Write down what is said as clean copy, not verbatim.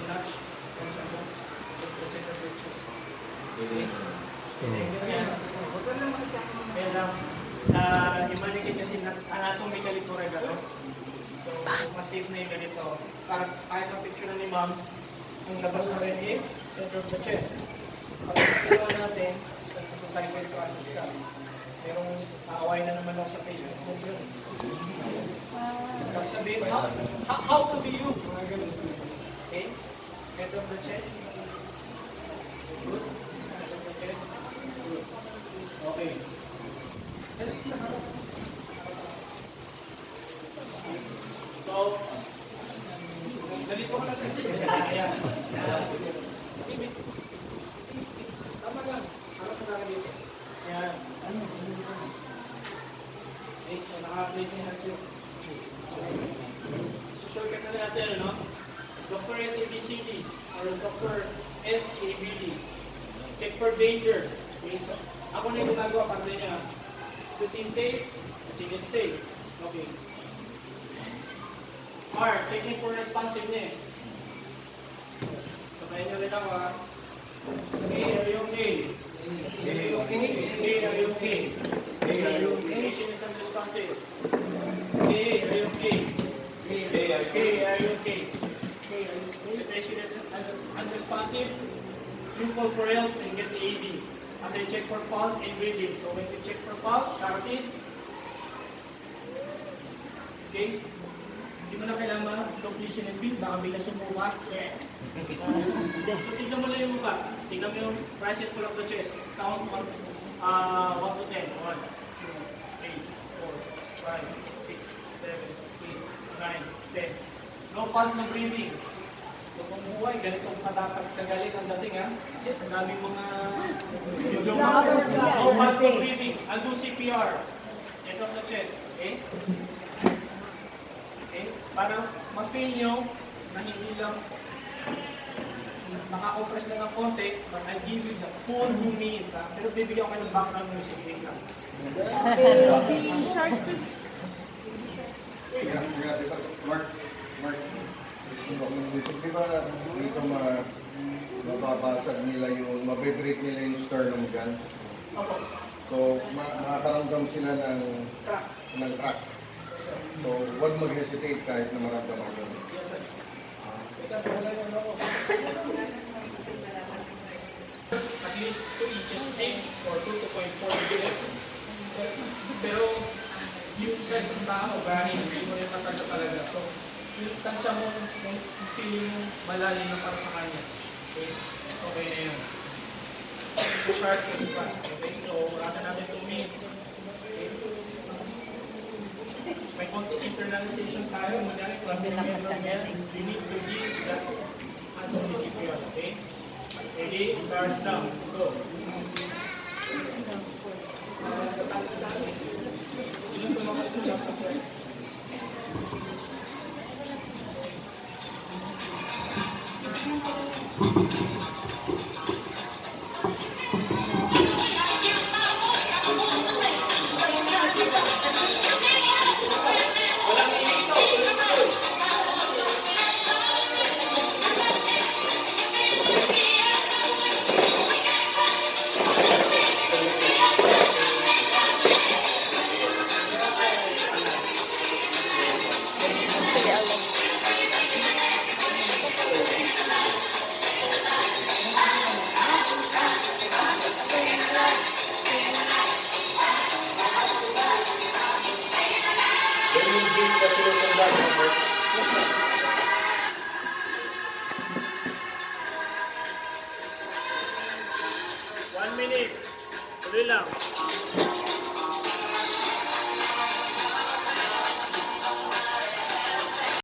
notch. Just the center pictures. Kaya lang, i-mannequin kasi anatomically correct ano. So, mas safe na yung ganito. Para kahit ang picture ni ma'am, ang labas na rin is center of the chest. Pag sinawa natin, sa cycle process ka, merong aaway na naman ako sa Facebook mo yun. Tapos sabihin, how to be you? Mga ganun. Okay? Center of the chest. Good. Center of the chest. Good. Okay. Yes, isa ka. So, dalito ka na sa ayan. Tama lang. Harap na lang dito. Ayan. Okay, so naka-place yung hands yun. So, shortcut na natin, ano? Dr. SABCD or Dr. SCABD. Check for danger. Okay, so, ako na yung ginagawa para niya. Is the scene safe? The scene is safe. Okay. R, checking for responsiveness. So, kaya nyo rin ako, ha? Okay, are you okay? Are you okay? Okay, are you okay? Okay, are you okay? Patient is unresponsive. Okay, are you okay? Okay, are you okay? Okay, are you okay? The patient is unresponsive. You call for help and get the AD. As I check for pulse and breathing. So when you check for pulse, carotid. Okay? Hindi mo na kailangan completion and feed, baka bigla sumukat. Tignan mo lang yung mukha. Tignan mo yung rise and fall of the chest. Count 1 to 10. 1, 2, 3, 4, 5, 6, 7, 8, 9, 10. No pulse na breathing. Kung bumuhay, ganitong kagalit ang dating ha. Kasi ang daming mga no pulse na breathing. I'll do CPR. End of the chest. Okay? Okay? Para mag-feel nyo na hindi lang maka-compress lang ng konti, but I'll give you the full 2 minutes ha. Pero bibigyan ko kayo ng background music. Wait lang. Mark, di ba dito mababasag nila yung, mabibreak nila yung sternum dyan? Opo. So, makakaramdam sila ng crack. So, huwag mag-hesitate kahit na maramdaman yun. Yes, sir. At least 2 inches thick or 2.4 degrees. Pero yung size ng tao, vary, hindi mo rin matanda talaga. So, yung tansya mo, yung feeling mo malalim na para sa kanya. Okay? Okay na yun. So, sharp and fast. Okay? So, rasa natin 2 minutes. Okay? May konting internalization tayo. Manyari, kung you need to give that hands on the CPR. Okay? Ready? Stars now. Go. Tatanggal sa akin. Ilan po mga isulat sa friend? One minute. Tuloy lang.